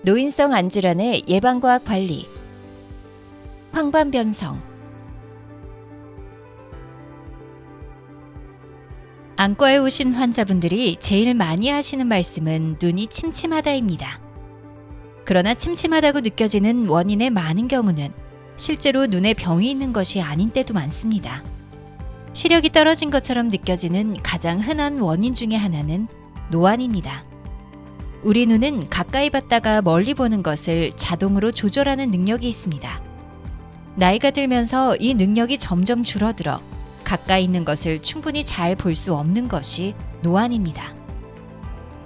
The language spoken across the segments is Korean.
노인성 안질환의 예방과 관리. 황반변성. 안과에 오신 환자분들이 제일 많이 하시는 말씀은 눈이 침침하다입니다. 그러나 침침하다고 느껴지는 원인의 많은 경우는 실제로 눈에 병이 있는 것이 아닌 때도 많습니다. 시력이 떨어진 것처럼 느껴지는 가장 흔한 원인 중에 하나는 노안입니다. 우리 눈은 가까이 봤다가 멀리 보는 것을 자동으로 조절하는 능력이 있습니다. 나이가 들면서 이 능력이 점점 줄어들어 가까이 있는 것을 충분히 잘 볼 수 없는 것이 노안입니다.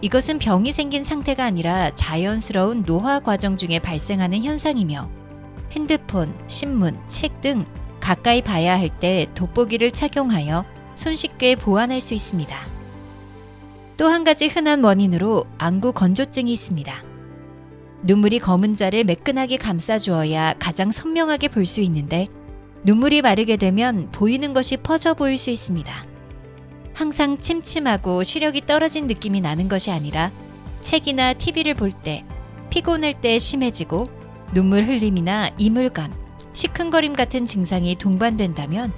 이것은 병이 생긴 상태가 아니라 자연스러운 노화 과정 중에 발생하는 현상이며 핸드폰, 신문, 책 등 가까이 봐야 할 때 돋보기를 착용하여 손쉽게 보완할 수 있습니다. 또 한 가지 흔한 원인으로 안구 건조증이 있습니다. 눈물이 검은 자를 매끈하게 감싸주어야 가장 선명하게 볼 수 있는데 눈물이 마르게 되면 보이는 것이 퍼져 보일 수 있습니다. 항상 침침하고 시력이 떨어진 느낌이 나는 것이 아니라 책이나 TV를 볼 때, 피곤할 때 심해지고 눈물 흘림이나 이물감, 시큰거림 같은 증상이 동반된다면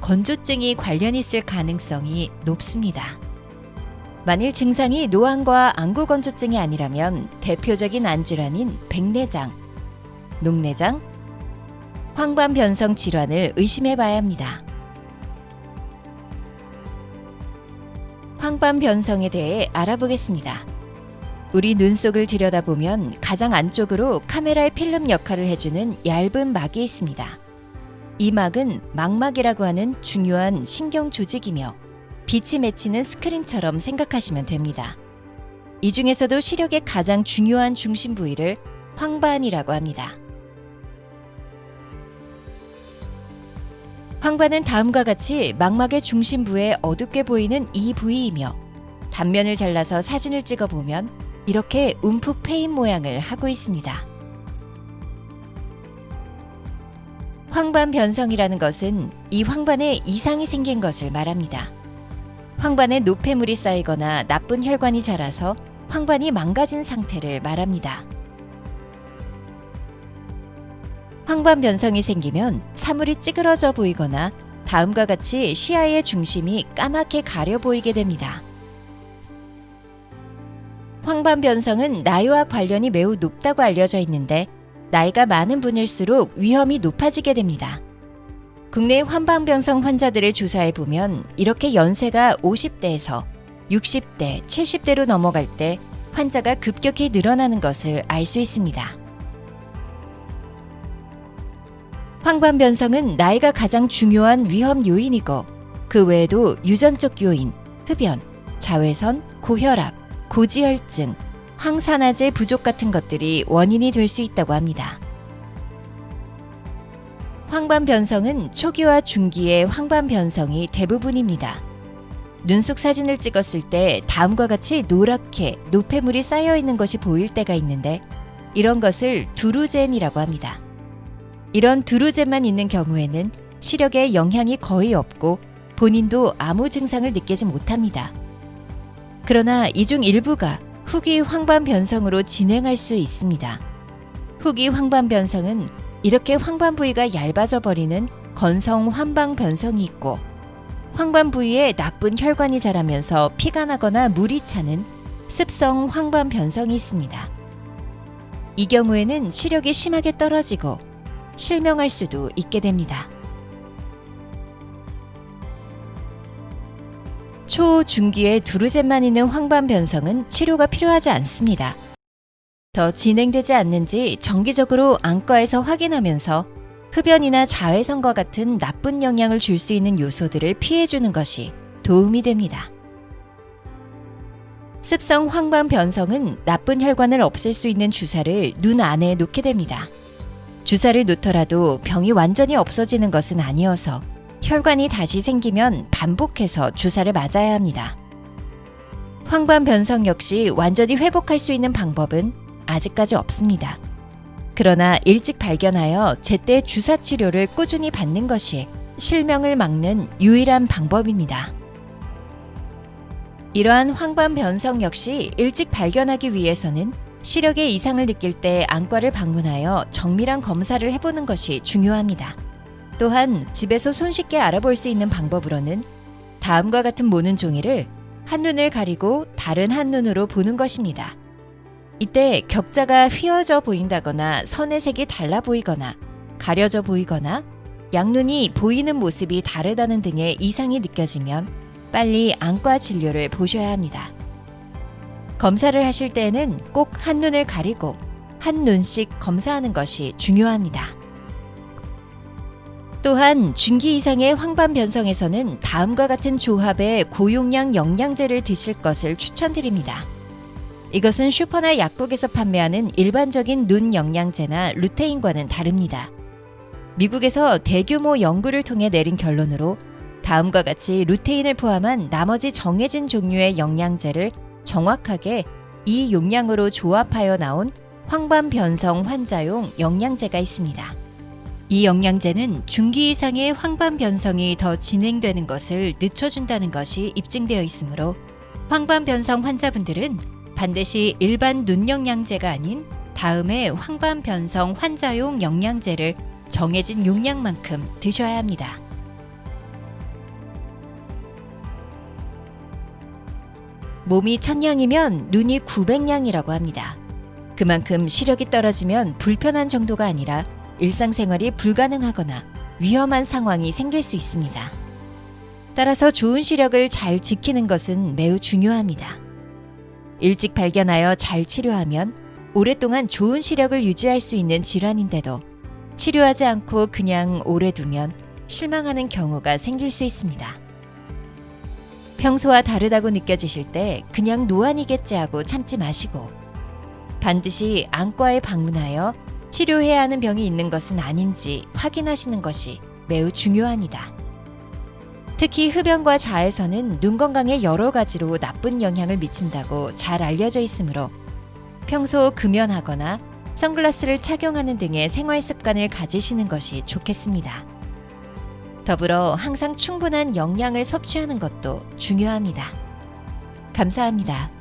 건조증이 관련 있을 가능성이 높습니다. 만일 증상이 노안과 안구 건조증이 아니라면 대표적인 안질환인 백내장, 녹내장, 황반변성 질환을 의심해 봐야 합니다. 황반변성에 대해 알아보겠습니다. 우리 눈 속을 들여다보면 가장 안쪽으로 카메라의 필름 역할을 해주는 얇은 막이 있습니다. 이 막은 망막이라고 하는 중요한 신경 조직이며 빛이 맺히는 스크린처럼 생각하시면 됩니다. 이 중에서도 시력의 가장 중요한 중심 부위를 황반이라고 합니다. 황반은 다음과 같이 망막의 중심부에 어둡게 보이는 이 부위이며 단면을 잘라서 사진을 찍어보면 이렇게 움푹 패인 모양을 하고 있습니다. 황반변성이라는 것은 이 황반에 이상이 생긴 것을 말합니다. 황반에 노폐물이 쌓이거나 나쁜 혈관이 자라서 황반이 망가진 상태를 말합니다. 황반변성이 생기면 사물이 찌그러져 보이거나 다음과 같이 시야의 중심이 까맣게 가려 보이게 됩니다. 황반변성은 나이와 관련이 매우 높다고 알려져 있는데 나이가 많은 분일수록 위험이 높아지게 됩니다. 국내 황반변성 환자들을 조사해 보면 이렇게 연세가 50대에서 60대, 70대로 넘어갈 때 환자가 급격히 늘어나는 것을 알 수 있습니다. 황반변성은 나이가 가장 중요한 위험 요인이고 그 외에도 유전적 요인, 흡연, 자외선, 고혈압, 고지혈증, 항산화제 부족 같은 것들이 원인이 될 수 있다고 합니다. 황반변성은 초기와 중기의 황반변성이 대부분입니다. 눈 속 사진을 찍었을 때 다음과 같이 노랗게 노폐물이 쌓여 있는 것이 보일 때가 있는데 이런 것을 두루젠이라고 합니다. 이런 두루젠만 있는 경우에는 시력에 영향이 거의 없고 본인도 아무 증상을 느끼지 못합니다. 그러나 이 중 일부가 후기 황반변성으로 진행할 수 있습니다. 후기 황반변성은 이렇게 황반 부위가 얇아져 버리는 건성 황반변성이 있고 황반 부위에 나쁜 혈관이 자라면서 피가 나거나 물이 차는 습성 황반변성이 있습니다. 이 경우에는 시력이 심하게 떨어지고 실명할 수도 있게 됩니다. 초, 중기에 두루젠만 있는 황반변성은 치료가 필요하지 않습니다. 더 진행되지 않는지 정기적으로 안과에서 확인하면서 흡연이나 자외선과 같은 나쁜 영향을 줄 수 있는 요소들을 피해주는 것이 도움이 됩니다. 습성 황반변성은 나쁜 혈관을 없앨 수 있는 주사를 눈 안에 놓게 됩니다. 주사를 놓더라도 병이 완전히 없어지는 것은 아니어서 혈관이 다시 생기면 반복해서 주사를 맞아야 합니다. 황반변성 역시 완전히 회복할 수 있는 방법은 아직까지 없습니다. 그러나 일찍 발견하여 제때 주사 치료를 꾸준히 받는 것이 실명을 막는 유일한 방법입니다. 이러한 황반변성 역시 일찍 발견하기 위해서는 시력에 이상을 느낄 때 안과를 방문하여 정밀한 검사를 해보는 것이 중요합니다. 또한 집에서 손쉽게 알아볼 수 있는 방법으로는 다음과 같은 모는 종이를 한눈을 가리고 다른 한눈으로 보는 것입니다. 이때 격자가 휘어져 보인다거나 선의 색이 달라 보이거나 가려져 보이거나 양눈이 보이는 모습이 다르다는 등의 이상이 느껴지면 빨리 안과 진료를 보셔야 합니다. 검사를 하실 때에는 꼭 한눈을 가리고 한 눈씩 검사하는 것이 중요합니다. 또한 중기 이상의 황반 변성에서는 다음과 같은 조합의 고용량 영양제를 드실 것을 추천드립니다. 이것은 슈퍼나 약국에서 판매하는 일반적인 눈 영양제나 루테인과는 다릅니다. 미국에서 대규모 연구를 통해 내린 결론으로 다음과 같이 루테인을 포함한 나머지 정해진 종류의 영양제를 정확하게 이 용량으로 조합하여 나온 황반 변성 환자용 영양제가 있습니다. 이 영양제는 중기 이상의 황반 변성이 더 진행되는 것을 늦춰준다는 것이 입증되어 있으므로 황반 변성 환자분들은 반드시 일반 눈 영양제가 아닌 다음의 황반 변성 환자용 영양제를 정해진 용량만큼 드셔야 합니다. 몸이 1000량이면 눈이 900량이라고 합니다. 그만큼 시력이 떨어지면 불편한 정도가 아니라 일상생활이 불가능하거나 위험한 상황이 생길 수 있습니다. 따라서 좋은 시력을 잘 지키는 것은 매우 중요합니다. 일찍 발견하여 잘 치료하면 오랫동안 좋은 시력을 유지할 수 있는 질환인데도 치료하지 않고 그냥 오래 두면 실망하는 경우가 생길 수 있습니다. 평소와 다르다고 느껴지실 때 그냥 노안이겠지 하고 참지 마시고 반드시 안과에 방문하여 치료해야 하는 병이 있는 것은 아닌지 확인하시는 것이 매우 중요합니다. 특히 흡연과 자외선은 눈 건강에 여러 가지로 나쁜 영향을 미친다고 잘 알려져 있으므로 평소 금연하거나 선글라스를 착용하는 등의 생활 습관을 가지시는 것이 좋겠습니다. 더불어 항상 충분한 영양을 섭취하는 것도 중요합니다. 감사합니다.